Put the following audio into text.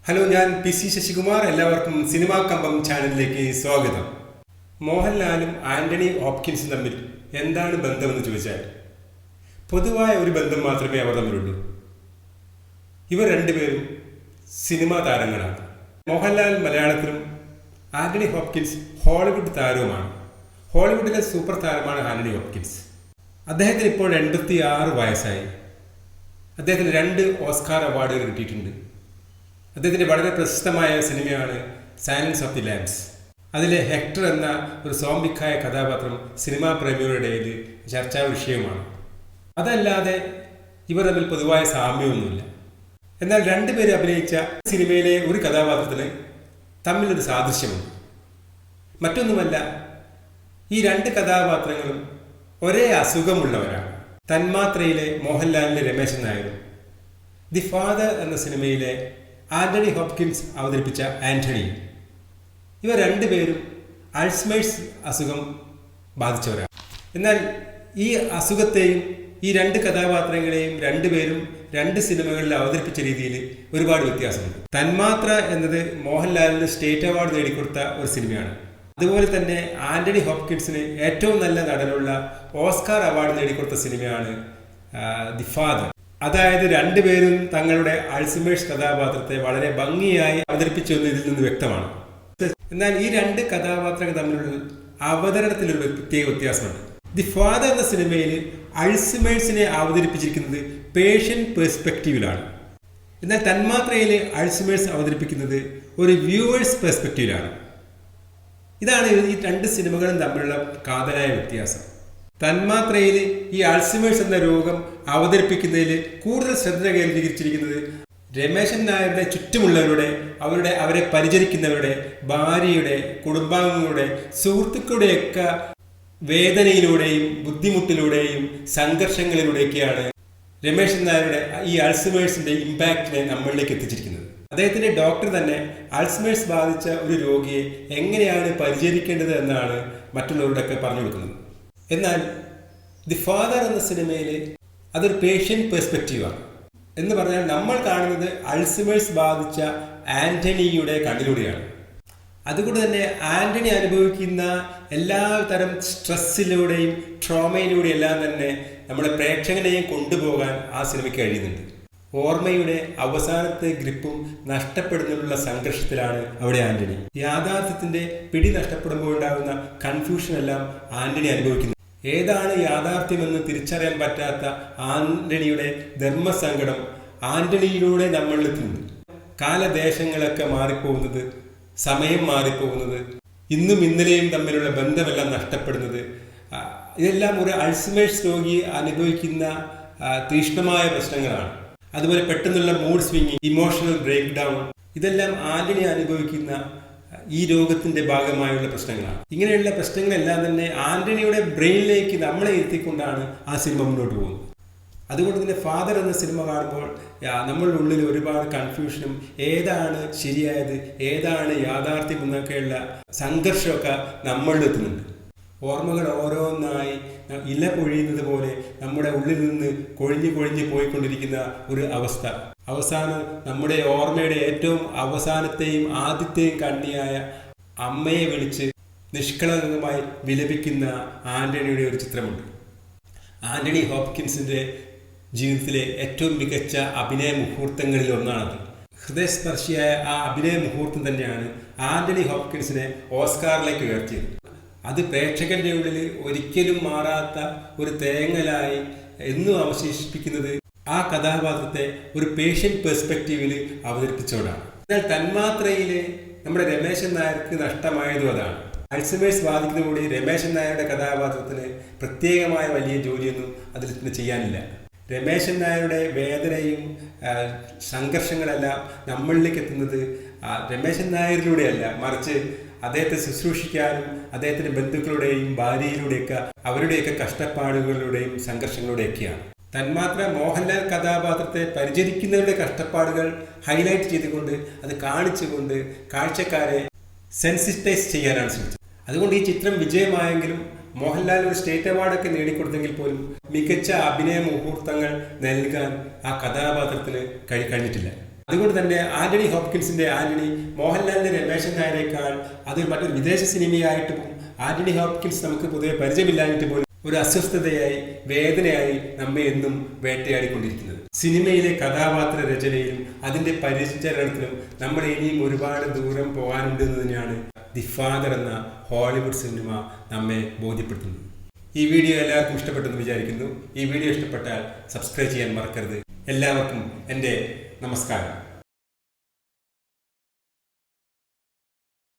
Hello, ഞാൻ P C Sasikumar. എല്ലാവർക്കും cinema കമ്പം ചാനലിലേക്ക് സ്വാഗതം. മോഹൻലാലും ആന്റണി ഹോപ്കിൻസും തമ്മിൽ എന്താണ് ബന്ധമെന്ന് ചോദിച്ചാൽ പൊതുവായ ഒരു ബന്ധം മാത്രമേ അവർ തമ്മിലുള്ളൂ. ഇവർ രണ്ടുപേരും സിനിമാ താരങ്ങളാണ്. മോഹൻലാൽ മലയാളത്തിലും ആന്റണി ഹോപ്കിൻസ് ഹോളിവുഡ് താരവുമാണ്. ഹോളിവുഡിലെ സൂപ്പർ താരമാണ് ആന്റണി ഹോപ്കിൻസ്. അദ്ദേഹത്തിന് ഇപ്പോൾ 86 വയസ്സായി. അദ്ദേഹത്തിന് 2 ഓസ്കാർ അവാർഡുകൾ കിട്ടിയിട്ടുണ്ട്. അദ്ദേഹത്തിൻ്റെ വളരെ പ്രശസ്തമായ സിനിമയാണ് സൈലൻസ് ഓഫ് ദി ലാംബ്സ്. അതിലെ ഹെക്ടർ എന്ന ഒരു സോംബിക്കായ കഥാപാത്രം സിനിമാ പ്രേമികളുടെ ഇടയിൽ ചർച്ചാ വിഷയമാണ്. അതല്ലാതെ ഇവർ തമ്മിൽ പൊതുവായ സാമ്യമൊന്നുമില്ല. എന്നാൽ രണ്ടുപേരും അഭിനയിച്ച സിനിമയിലെ ഒരു കഥാപാത്രത്തിന് തമ്മിലൊരു സാദൃശ്യമുണ്ട്. മറ്റൊന്നുമല്ല, ഈ 2 കഥാപാത്രങ്ങളും ഒരേ അസുഖമുള്ളവരാണ്. തന്മാത്രയിലെ മോഹൻലാലിൻ്റെ രമേശൻ നായരും ദി ഫാദർ എന്ന സിനിമയിലെ ആന്റണി ഹോപ്കിൻസ് അവതരിപ്പിച്ച ആന്റണി, ഇവർ രണ്ടുപേരും അൾസൈമേഴ്സ് അസുഖം ബാധിച്ചവരാണ്. എന്നാൽ ഈ അസുഖത്തെയും ഈ 2 കഥാപാത്രങ്ങളെയും രണ്ടുപേരും 2 സിനിമകളിൽ അവതരിപ്പിച്ച രീതിയിൽ ഒരുപാട് വ്യത്യാസമുണ്ട്. തന്മാത്ര എന്നത് മോഹൻലാലിന് സ്റ്റേറ്റ് അവാർഡ് നേടിക്കൊടുത്ത ഒരു സിനിമയാണ്. അതുപോലെ തന്നെ ആന്റണി ഹോപ്കിൻസിന് ഏറ്റവും നല്ല നടനുള്ള ഓസ്കാർ അവാർഡ് നേടിക്കൊടുത്ത സിനിമയാണ് ദി ഫാദർ. അതായത് രണ്ടുപേരും തങ്ങളുടെ അൾസൈമേഴ്സ് കഥാപാത്രത്തെ വളരെ ഭംഗിയായി അവതരിപ്പിച്ചു എന്ന് ഇതിൽ നിന്ന് വ്യക്തമാണ്. എന്നാൽ ഈ 2 കഥാപാത്രങ്ങൾ തമ്മിലുള്ള അവതരണത്തിലൊരു പ്രത്യേക വ്യത്യാസമുണ്ട്. ദി ഫാദർ എന്ന സിനിമയിൽ അൾസൈമേഴ്സിനെ അവതരിപ്പിച്ചിരിക്കുന്നത് പേഷ്യന്റ് പെർസ്പെക്റ്റീവിലാണ്. എന്നാൽ തന്മാത്രയിലെ അൾസൈമേഴ്സ് അവതരിപ്പിക്കുന്നത് ഒരു വ്യൂവേഴ്സ് പെർസ്പെക്റ്റീവിലാണ്. ഇതാണ് ഈ 2 സിനിമകളും തമ്മിലുള്ള കാതലായ വ്യത്യാസം. തന്മാത്രയിൽ ഈ അൾസൈമേഴ്സ് എന്ന രോഗം അവതരിപ്പിക്കുന്നതിൽ കൂടുതൽ ശ്രദ്ധ കേന്ദ്രീകരിച്ചിരിക്കുന്നത് രമേശൻ നായരുടെ ചുറ്റുമുള്ളവരുടെ, അവരെ പരിചരിക്കുന്നവരുടെ, ഭാര്യയുടെ, കുടുംബാംഗങ്ങളുടെ, സുഹൃത്തുക്കളുടെയൊക്കെ വേദനയിലൂടെയും ബുദ്ധിമുട്ടിലൂടെയും സംഘർഷങ്ങളിലൂടെയൊക്കെയാണ് രമേശൻ നായരുടെ ഈ അൾസൈമേഴ്സിന്റെ ഇമ്പാക്റ്റിനെ നമ്മളിലേക്ക് എത്തിച്ചിരിക്കുന്നത്. അദ്ദേഹത്തിന്റെ ഡോക്ടർ തന്നെ അൾസൈമേഴ്സ് ബാധിച്ച ഒരു രോഗിയെ എങ്ങനെയാണ് പരിചരിക്കേണ്ടത് എന്നാണ് മറ്റുള്ളവരോടൊക്കെ പറഞ്ഞു കൊടുക്കുന്നത്. എന്നാൽ ദി ഫാദർ എന്ന സിനിമയിൽ അതൊരു പേഷ്യന്റ് പെർസ്പെക്റ്റീവാണ്. എന്ന് പറഞ്ഞാൽ നമ്മൾ കാണുന്നത് അൾസൈമേഴ്സ് ബാധിച്ച ആന്റണിയുടെ കണ്ണിലൂടെയാണ്. അതുകൊണ്ട് തന്നെ ആന്റണി അനുഭവിക്കുന്ന എല്ലാ തരം സ്ട്രെസ്സിലൂടെയും ട്രോമയിലൂടെയും എല്ലാം തന്നെ നമ്മുടെ പ്രേക്ഷകനെയും കൊണ്ടുപോകാൻ ആ സിനിമയ്ക്ക് കഴിയുന്നുണ്ട്. ഓർമ്മയുടെ അവസാനത്തെ ഗ്രിപ്പും നഷ്ടപ്പെടുന്നതിനുള്ള സംഘർഷത്തിലാണ് അവിടെ ആന്റണി. യാഥാർത്ഥ്യത്തിന്റെ പിടി നഷ്ടപ്പെടുമ്പോൾ ഉണ്ടാകുന്ന കൺഫ്യൂഷനെല്ലാം ആന്റണി അനുഭവിക്കുന്നു. ഏതാണ് യാഥാർത്ഥ്യമെന്ന് തിരിച്ചറിയാൻ പറ്റാത്ത ആന്റണിയുടെ ധർമ്മസങ്കടം ആന്റണിയിലൂടെ നമ്മളിലെത്തുന്നുണ്ട്. കാലദേശങ്ങളൊക്കെ മാറിപ്പോകുന്നത്, സമയം മാറിപ്പോകുന്നത്, ഇന്നും ഇന്നലെയും തമ്മിലുള്ള ബന്ധമെല്ലാം നഷ്ടപ്പെടുന്നത്, ഇതെല്ലാം ഒരു അൾസൈമേഴ്സ് രോഗി അനുഭവിക്കുന്ന തീക്ഷ്ണമായ പ്രശ്നങ്ങളാണ്. അതുപോലെ പെട്ടെന്നുള്ള mood swing, emotional breakdown, ഇതെല്ലാം ആന്റണി അനുഭവിക്കുന്ന ഈ രോഗത്തിന്റെ ഭാഗമായുള്ള പ്രശ്നങ്ങളാണ്. ഇങ്ങനെയുള്ള പ്രശ്നങ്ങളെല്ലാം തന്നെ ആന്റണിയുടെ ബ്രെയിനിലേക്ക് നമ്മളെ എത്തിക്കൊണ്ടാണ് ആ സിനിമ മുന്നോട്ട് പോകുന്നത്. അതുകൊണ്ട് തന്നെ ഫാദർ എന്ന സിനിമ കാണുമ്പോൾ നമ്മളുടെ ഉള്ളിൽ ഒരുപാട് കൺഫ്യൂഷനും, ഏതാണ് ശരിയായത്, ഏതാണ് യാഥാർത്ഥ്യം എന്നൊക്കെയുള്ള സംഘർഷമൊക്കെ നമ്മളിലെത്തുന്നുണ്ട്. ഓർമ്മകൾ ഓരോന്നായി ഇല പൊഴിയുന്നത് പോലെ നമ്മുടെ ഉള്ളിൽ നിന്ന് കൊഴിഞ്ഞു കൊഴിഞ്ഞു പോയിക്കൊണ്ടിരിക്കുന്ന ഒരു അവസ്ഥ. അവസാനം നമ്മുടെ ഓർമ്മയുടെ ഏറ്റവും അവസാനത്തെയും ആദ്യത്തെയും കണ്ണിയായ അമ്മയെ വിളിച്ച് നിഷ്കളങ്കമായി വിലപിക്കുന്ന ആന്റണിയുടെ ഒരു ചിത്രമുണ്ട്. ആന്റണി ഹോപ്കിൻസിന്റെ ജീവിതത്തിലെ ഏറ്റവും മികച്ച അഭിനയ മുഹൂർത്തങ്ങളിൽ ഒന്നാണത്. ഹൃദയസ്പർശിയായ ആ അഭിനയ മുഹൂർത്തം തന്നെയാണ് ആന്റണി ഹോപ്കിൻസിനെ ഓസ്കാറിലേക്ക് ഉയർത്തിയത്. അത് പ്രേക്ഷകന്റെ ഉള്ളിൽ ഒരിക്കലും മാറാത്ത ഒരു തേങ്ങലായി എന്നും അവശേഷിപ്പിക്കുന്നത് ആ കഥാപാത്രത്തെ ഒരു പേഷ്യന്റ് പെർസ്പെക്റ്റീവിൽ അവതരിപ്പിച്ചോടാണ്. എന്നാൽ തന്മാത്രയിലെ നമ്മുടെ രമേശൻ നായർക്ക് നഷ്ടമായതും അതാണ്. അൾസൈമേഴ്സ് ബാധിക്കുന്നതോടെ രമേശൻ നായരുടെ കഥാപാത്രത്തിന് പ്രത്യേകമായ വലിയ ജോലിയൊന്നും അതിൽ ചെയ്യാനില്ല. രമേശൻ നായരുടെ വേദനയും സംഘർഷങ്ങളെല്ലാം നമ്മളിലേക്ക് എത്തുന്നത് രമേശൻ നായരിലൂടെയല്ല, മറിച്ച് അദ്ദേഹത്തെ ശുശ്രൂഷിക്കാനും അദ്ദേഹത്തിന്റെ ബന്ധുക്കളുടെയും ഭാര്യയിലൂടെയൊക്കെ അവരുടെയൊക്കെ കഷ്ടപ്പാടുകളുടെയും സംഘർഷങ്ങളുടെയൊക്കെയാണ്. തന്മാത്ര മോഹൻലാൽ കഥാപാത്രത്തെ പരിചരിക്കുന്നവരുടെ കഷ്ടപ്പാടുകൾ ഹൈലൈറ്റ് ചെയ്തുകൊണ്ട്, അത് കാണിച്ചുകൊണ്ട് കാഴ്ചക്കാരെ സെൻസിറ്റൈസ് ചെയ്യാനാണ് ശ്രമിച്ചത്. അതുകൊണ്ട് ഈ ചിത്രം വിജയമായെങ്കിലും മോഹൻലാൽ ഒരു സ്റ്റേറ്റ് അവാർഡൊക്കെ നേടിക്കൊടുത്തെങ്കിൽ പോലും മികച്ച അഭിനയ മുഹൂർത്തങ്ങൾ നൽകാൻ ആ കഥാപാത്രത്തിന് കഴിഞ്ഞിട്ടില്ല. അതുകൊണ്ട് തന്നെ ആന്റണി ഹോപ്കിൻസിന്റെ ആന്റണി മോഹൻലാലിന്റെ രമേശൻ നായരേക്കാൾ അത് മറ്റൊരു വിദേശ സിനിമയായിട്ട് ആന്റണി ഹോപ്കിൻസ് നമുക്ക് പൊതുവെ പരിചയമില്ലാഞ്ഞിട്ട് പോലും ഒരു അസ്വസ്ഥതയായി വേദനയായി നമ്മെ എന്നും വേട്ടയാടിക്കൊണ്ടിരിക്കുന്നത്. സിനിമയിലെ കഥാപാത്ര രചനയിലും അതിന്റെ പരിചരണത്തിലും നമ്മൾ ഇനിയും ഒരുപാട് ദൂരം പോകാനുണ്ട് എന്നതിനാണ് ദി ഫാദർ എന്ന ഹോളിവുഡ് സിനിമ നമ്മെ ബോധ്യപ്പെടുത്തുന്നത്. ഈ വീഡിയോ എല്ലാവർക്കും ഇഷ്ടപ്പെട്ടെന്ന് വിചാരിക്കുന്നു. ഈ വീഡിയോ ഇഷ്ടപ്പെട്ടാൽ സബ്സ്ക്രൈബ് ചെയ്യാൻ മറക്കരുത്. എല്ലാവർക്കും എൻ്റെ നമസ്കാരം.